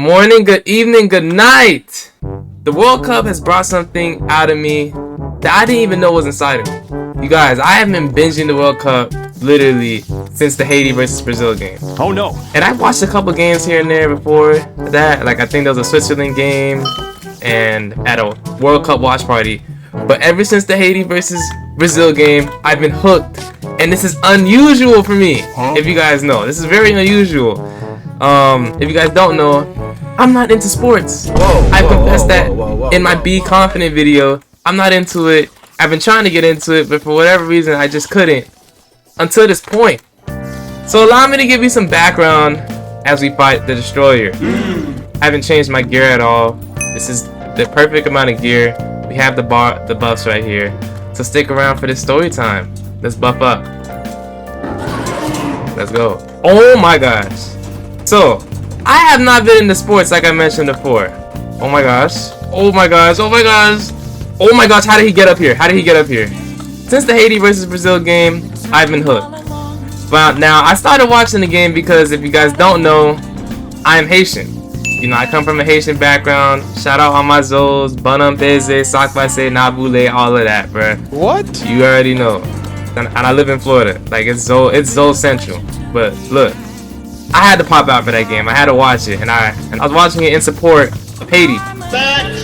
morning, good evening, good night. The World Cup has brought something out of me that I didn't even know was inside of me. You guys, I have been binging the World Cup literally since the Haiti versus Brazil game. Oh no. And I've watched a couple games here and there before that. Like I think there was a Switzerland game and at a World Cup watch party. But ever since the Haiti versus Brazil game, I've been hooked. And this is unusual for me, if you guys know. This is very unusual. If you guys don't know, I'm not into sports. I confessed that in my Be Confident video. I'm not into it. I've been trying to get into it, but for whatever reason, I just couldn't until this point. So allow me to give you some background as we fight the Destroyer. I haven't changed my gear at all. This is the perfect amount of gear. We have the buffs right here. So stick around for this story time. Let's buff up. Let's go. Oh my gosh. So, I have not been into sports like I mentioned before. Oh my gosh. Oh my gosh. Oh my gosh. Oh my gosh. How did he get up here? How did he get up here? Since the Haiti versus Brazil game, I've been hooked. But now, I started watching the game because if you guys don't know, I'm Haitian. You know, I come from a Haitian background. Shout out all my Zos, Bonhomme Beze, Sakbase, Nabule, all of that, bruh. What? You already know. And I live in Florida. Like, it's Zo Central. But look, I had to pop out for that game. I had to watch it. And I was watching it in support of Haiti.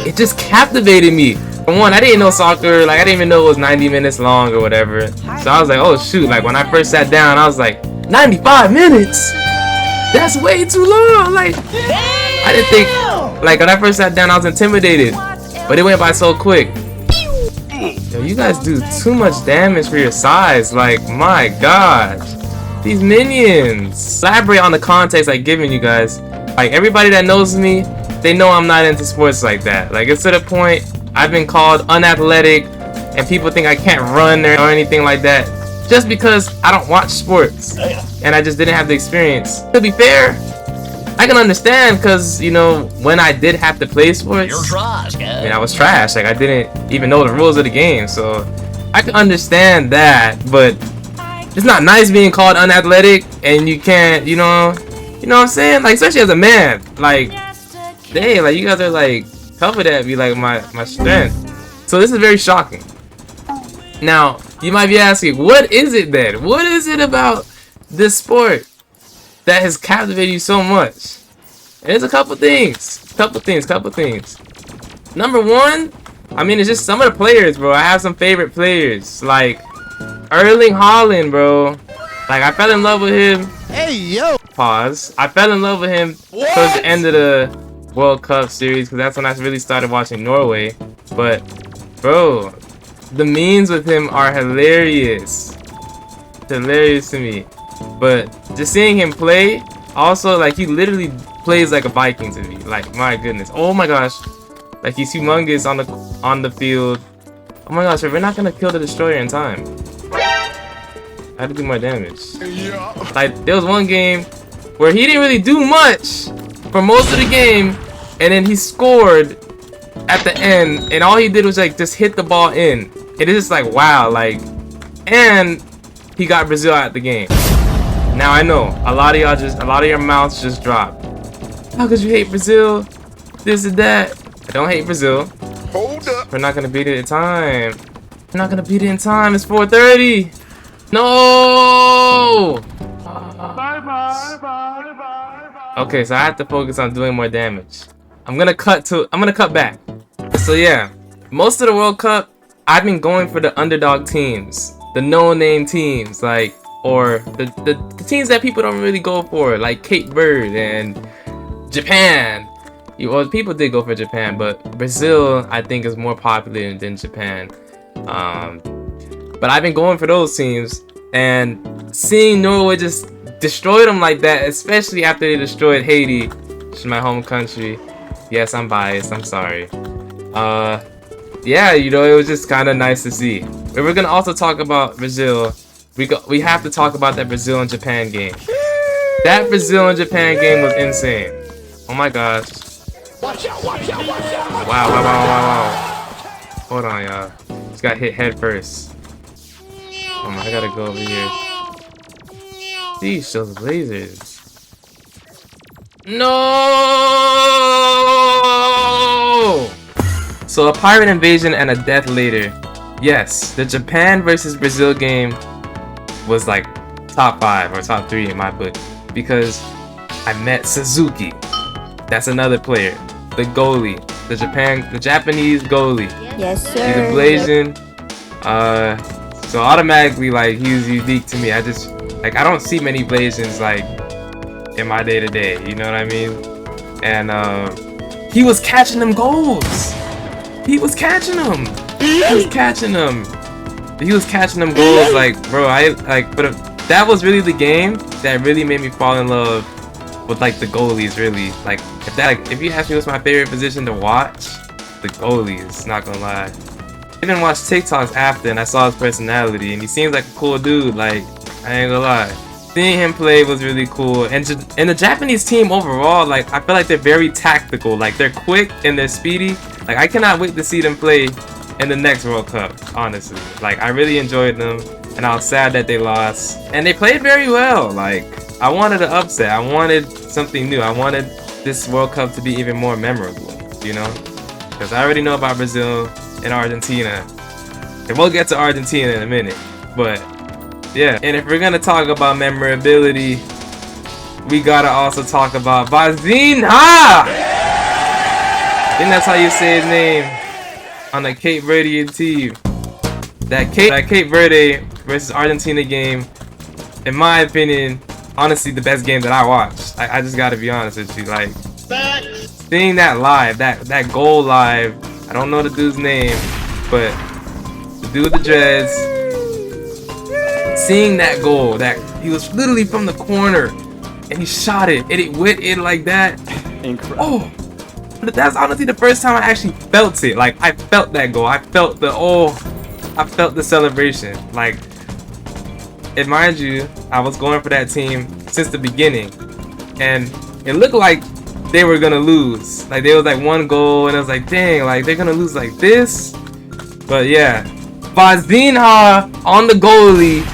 It just captivated me. For one, I didn't know soccer. Like, I didn't even know it was 90 minutes long or whatever. So I was like, oh, shoot. Like, when I first sat down, I was like, 95 minutes? That's way too long. Like, I didn't think, like, when I first sat down, I was intimidated. But it went by so quick. Yo, you guys do too much damage for your size. Like, my gosh. These minions. Elaborate on the context I've given you guys. Like, everybody that knows me, they know I'm not into sports like that. Like, it's to the point I've been called unathletic and people think I can't run or anything like that just because I don't watch sports and I just didn't have the experience. To be fair, I can understand because, you know, when I did have to play sports, I mean, I was trash. Like, I didn't even know the rules of the game. So I can understand that, but it's not nice being called unathletic and you can't, you know what I'm saying? Like, especially as a man, like, dang, like, you guys are like covered at me, like my strength. So this is very shocking. Now, you might be asking, what is it then? What is it about this sport that has captivated you so much? And there's a couple things. Number one, I mean, it's just some of the players, bro. I have some favorite players, like HAALAND, bro. Like, I fell in love with him. Hey, yo. Pause. I fell in love with him towards the end of the World Cup series because that's when I really started watching Norway. But, bro, the memes with him are hilarious. Hilarious to me. But just seeing him play, also, like, he literally plays like a Viking to me. Like, my goodness. Oh my gosh. Like, he's humongous on the field. Oh my gosh, we're not gonna kill the Destroyer in time. I had to do more damage. Like, there was one game where he didn't really do much for most of the game, and then he scored at the end, and all he did was like just hit the ball in. It is just like, wow, like, and he got Brazil out the game. Now I know a lot of your mouths just dropped. How could you hate Brazil? This and that. I don't hate Brazil. Hold up. We're not gonna beat it in time. We're not gonna beat it in time. It's 4:30. No. Okay, so I have to focus on doing more damage. I'm gonna cut back. So yeah, most of the World Cup, I've been going for the underdog teams, the no-name teams, like, or the teams that people don't really go for, like Cape Verde and Japan. Well, people did go for Japan, but Brazil, I think, is more popular than Japan. But I've been going for those teams, and seeing Norway just destroy them like that, especially after they destroyed Haiti, which is my home country. Yes, I'm biased. I'm sorry. Yeah, you know, it was just kind of nice to see. But we're gonna also talk about Brazil. We have to talk about that Brazil and Japan game. That Brazil and Japan game was insane. Oh my gosh. Wow. Hold on, y'all. Just got hit head first. Oh my, I gotta go over here. These those lasers. No! So a pirate invasion and a death later. Yes, the Japan versus Brazil game was like top 5 or top 3 in my book because I met Suzuki. That's another player. The goalie. The Japanese goalie. Yes, sir. He's a Blasian. So automatically, like, he's unique to me. I just, like, I don't see many Blasians, like, in my day-to-day, you know what I mean? And, he was catching them goals! He was catching them! He was catching them! He was catching them goals, like, bro, but that was really the game that really made me fall in love with, like, the goalies, really. Like, if you ask me what's my favorite position to watch, the goalies, not gonna lie. I even watched TikToks after and I saw his personality and he seems like a cool dude, like, I ain't gonna lie. Seeing him play was really cool. And the Japanese team overall, like, I feel like they're very tactical. Like, they're quick and they're speedy. Like, I cannot wait to see them play in the next World Cup, honestly. Like, I really enjoyed them and I was sad that they lost. And they played very well. Like, I wanted an upset. I wanted something new. I wanted this World Cup to be even more memorable, you know? Because I already know about Brazil and Argentina. And we'll get to Argentina in a minute. But yeah, and if we're gonna talk about memorability, we gotta also talk about VOZINHAAA! I think that's how you say his name on the Cape Verdean team. That Cape Verde versus Argentina game, in my opinion, honestly the best game that I watched. I just gotta be honest with you. Like, seeing that live, that goal live, I don't know the dude's name, but the dude with the dreads, seeing that goal, that he was literally from the corner and he shot it and it went in like that. Incredible. Oh, that's honestly the first time I actually felt it. Like, I felt that goal. I felt the celebration. Like, and mind you, I was going for that team since the beginning and it looked like they were gonna lose. Like, there was like one goal and I was like, dang, like they're gonna lose like this. But yeah, VOZINHAAA on the goalie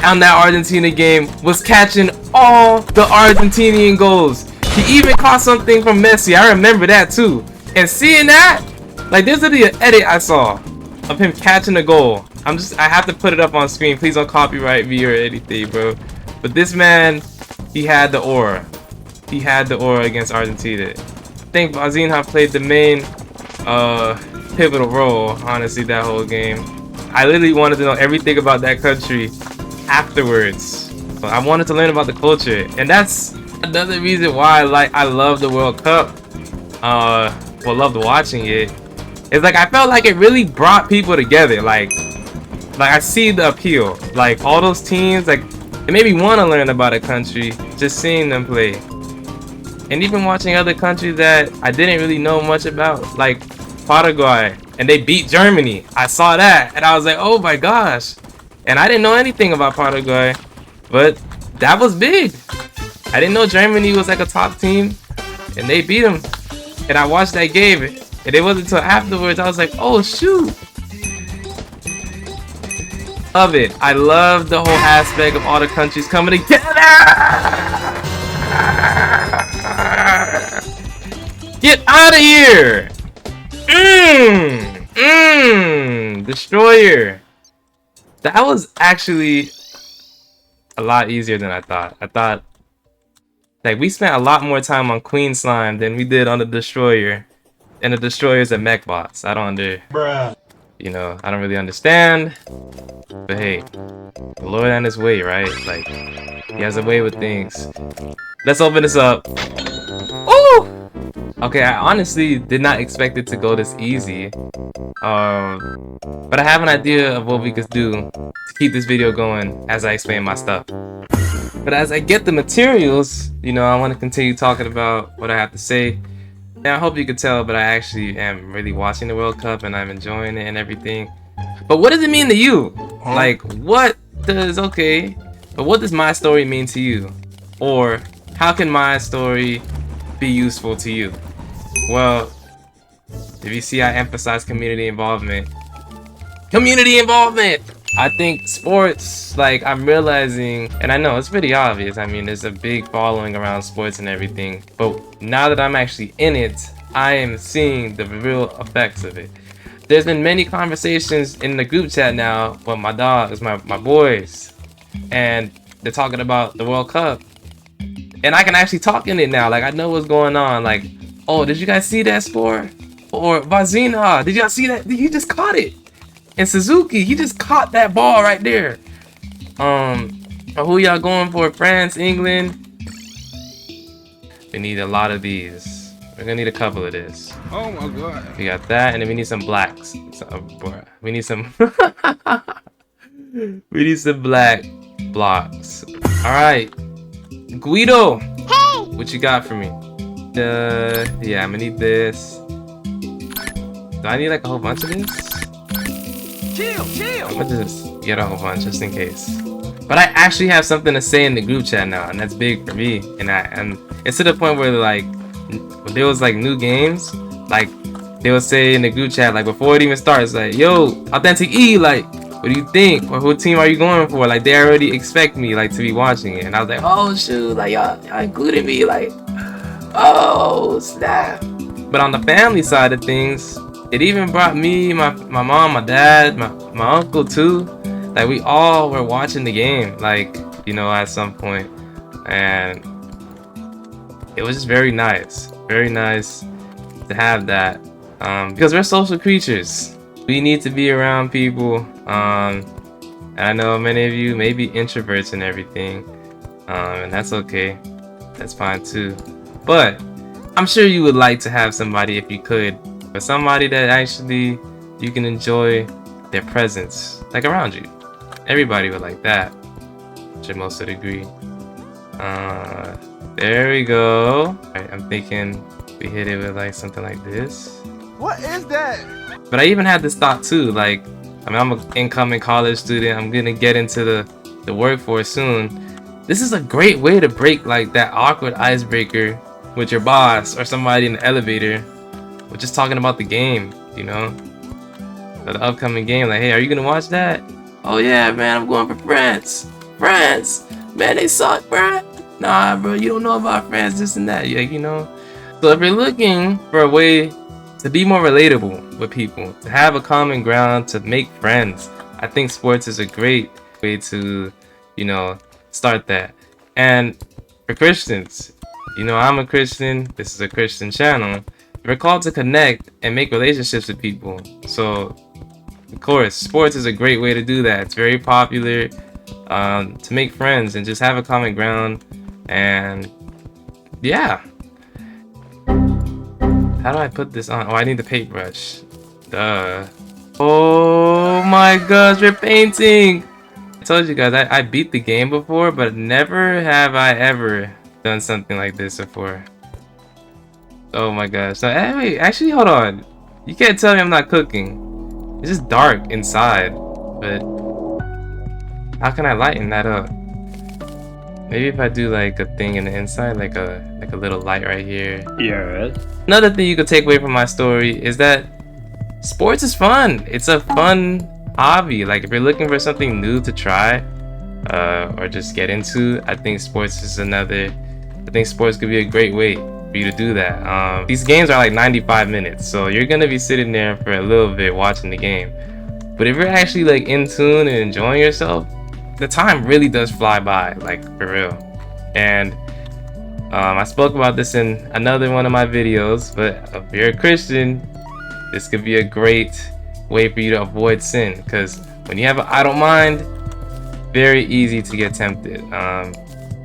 on that Argentina game was catching all the Argentinian goals. He even caught something from Messi. I remember that too. And seeing that, like, there's literally an edit I saw of him catching a goal. I have to put it up on screen. Please don't copyright me or anything, bro. But this man, he had the aura. He had the aura against Argentina. I think VOZINHAAA played the main pivotal role, honestly, that whole game. I literally wanted to know everything about that country afterwards. I wanted to learn about the culture, and that's another reason why I love the World Cup. Loved watching it. It's like I felt like it really brought people together. Like I see the appeal. Like, all those teams, like, it made me want to learn about a country just seeing them play. And even watching other countries that I didn't really know much about, like Paraguay, and they beat Germany. I saw that and I was like, oh my gosh. And I didn't know anything about Paraguay, but that was big. I didn't know Germany was like a top team and they beat them. And I watched that game and it wasn't until afterwards I was like, oh shoot. Love it. I love the whole aspect of all the countries coming together. Get out of here! Destroyer. That was actually a lot easier than I thought. I thought, like, we spent a lot more time on Queen Slime than we did on the Destroyer. And the Destroyer's a mech boss. I don't you know, I don't really understand. But hey, the Lord and his way, right? Like, he has a way with things. Let's open this up. Ooh! Okay, I honestly did not expect it to go this easy. But I have an idea of what we could do to keep this video going as I explain my stuff. But as I get the materials, you know, I want to continue talking about what I have to say. And I hope you could tell, but I actually am really watching the World Cup and I'm enjoying it and everything. But what does it mean to you? Like, what does my story mean to you? Or how can my story be useful to you? Well, if you see, I emphasize community involvement. Community involvement! I think sports, like, I'm realizing, and I know it's pretty obvious, I mean, there's a big following around sports and everything, but now that I'm actually in it, I am seeing the real effects of it. there's been many conversations in the group chat now with my dogs, my boys, and they're talking about the World Cup. And I can actually talk in it now. Like, I know what's going on. Like, oh, did you guys see that score? Or VOZINHAAA, did y'all see that? He just caught it. And SUZUKI, he just caught that ball right there. Who y'all going for? France, England? We need a lot of these. We're gonna need a couple of this. Oh my god. We got that, and then we need some blacks. We need some. We need some black blocks. All right, Guido. Hey. What you got for me? Yeah, I'm gonna need this. Do I need like a whole bunch of this? Chill. I'm gonna just get a whole bunch just in case. But I actually have something to say in the group chat now, and that's big for me. And it's to the point where like when there was like new games, like they would say in the group chat like before it even starts, like, yo, Authentic E, like, what do you think? Or what team are you going for? Like they already expect me like to be watching it, and I was like, oh shoot, like y'all included me, like, oh snap. But on the family side of things, it even brought me, my mom, my dad, my uncle too. Like we all were watching the game, like, you know, at some point, and it was just very nice to have that, because we're social creatures. We need to be around people, and I know many of you may be introverts and everything, and that's okay, that's fine too. But I'm sure you would like to have somebody, if you could, but somebody that actually you can enjoy their presence, like around you. Everybody would like that. Should most would agree. There we go. Alright, I'm thinking we hit it with like something like this. What is that? But I even had this thought too. Like, I mean, I'm an incoming college student. I'm gonna get into the workforce soon. This is a great way to break like that awkward icebreaker with your boss or somebody in the elevator. We're just talking about the game, you know, or the upcoming game. Like, hey, are you gonna watch that? Oh yeah, man, I'm going for France. France, man, they suck, bro. Nah, bro, you don't know about France, this and that. Like, you know. So if you're looking for a way to be more relatable with people, to have a common ground, to make friends, I think sports is a great way to, you know, start that. And for Christians, you know, I'm a Christian. This is a Christian channel. We're called to connect and make relationships with people. So, of course, sports is a great way to do that. It's very popular, to make friends and just have a common ground. And yeah. How do I put this on? Oh, I need the paintbrush. Duh. Oh my gosh, we're painting. I told you guys, I beat the game before, but never have I ever done something like this before. Oh my gosh. So, hey, wait, actually, hold on. You can't tell me I'm not cooking. It's just dark inside, but how can I lighten that up? Maybe if I do like a thing in the inside, like a little light right here. Yes. Another thing you could take away from my story is that sports is fun. It's a fun hobby. Like if you're looking for something new to try, or just get into, I think sports is another. I think sports could be a great way for you to do that. These games are like 95 minutes, so you're gonna be sitting there for a little bit watching the game. But if you're actually like in tune and enjoying yourself, the time really does fly by, like for real. And I spoke about this in another one of my videos, but if you're a Christian, this could be a great way for you to avoid sin, because when you have an idle mind, very easy to get tempted.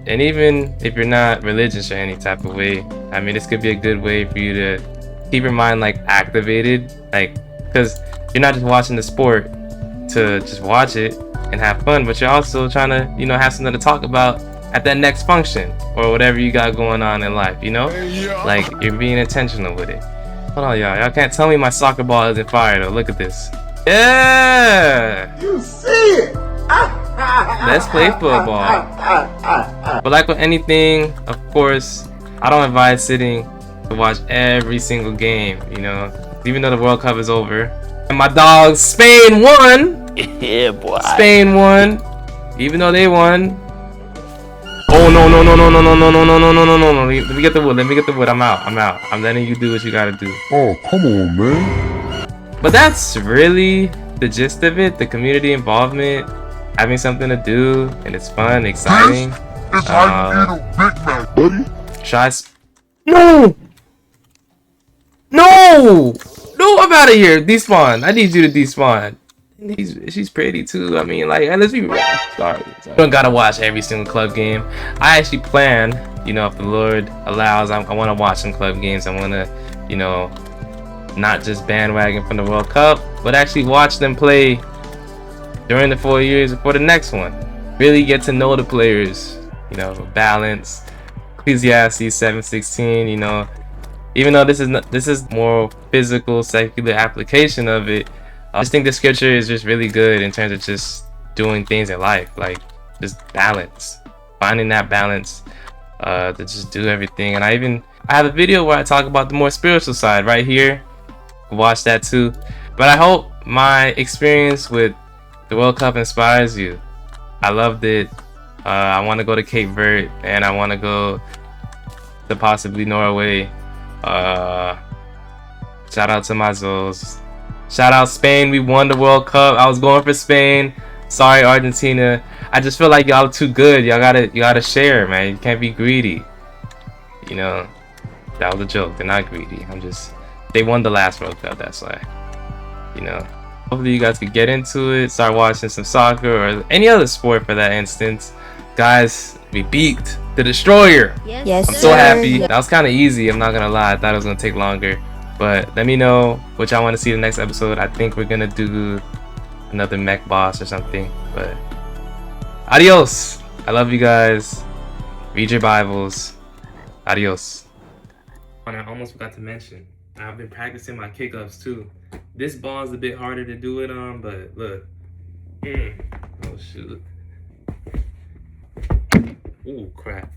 And even if you're not religious or any type of way, I mean, this could be a good way for you to keep your mind like activated, like, because you're not just watching the sport to just watch it and have fun, but you're also trying to, you know, have something to talk about at that next function or whatever you got going on in life, you know? Like, you're being intentional with it. Hold on, y'all can't tell me my soccer ball isn't fire though. Look at this. Yeah! You see it! Let's play football. But like with anything, of course, I don't advise sitting to watch every single game, you know, even though the World Cup is over. And my dogs, Spain won! Yeah, boy. Spain won, even though they won. Oh no. Let me get the wood. I'm out. I'm letting you do what you gotta do. Oh, come on, man. But that's really the gist of it. The community involvement, having something to do, and it's fun, exciting. It's how you eat a Big Mac, buddy. No! No! No, I'm out of here. Despawn. I need you to despawn. She's pretty too. I mean, like, let's be real. Sorry. You don't gotta watch every single club game. I actually plan, you know, if the Lord allows, I want to watch some club games. I want to, you know, not just bandwagon from the World Cup, but actually watch them play during the 4 years before the next one. Really get to know the players, you know, balance. Ecclesiastes 7:16, you know, even though this is more physical, secular application of it, I just think the scripture is just really good in terms of just doing things in life, like just balance, finding that balance to just do everything. And I have a video where I talk about the more spiritual side right here. Watch that too. But I hope my experience with the World Cup inspires you. I loved it. I want to go to Cape Verde, and I want to go to possibly Norway. Shout out to my Zols. Shout out Spain. We won the World Cup. I was going for Spain. Sorry, Argentina. I just feel like y'all are too good. You gotta share, man. You can't be greedy. You know, that was a joke. They're not greedy. They won the last World Cup. That's why. You know. Hopefully you guys could get into it. Start watching some soccer or any other sport for that instance. Guys, we beat the Destroyer. Yes, I'm so happy. That was kind of easy. I'm not gonna lie. I thought it was gonna take longer. But let me know what y'all want to see in the next episode. I think we're gonna do another mech boss or something. But adios. I love you guys. Read your Bibles. Adios. And I almost forgot to mention, I've been practicing my kick-ups too. This ball is a bit harder to do it on, but look. Oh shoot. Ooh, crap.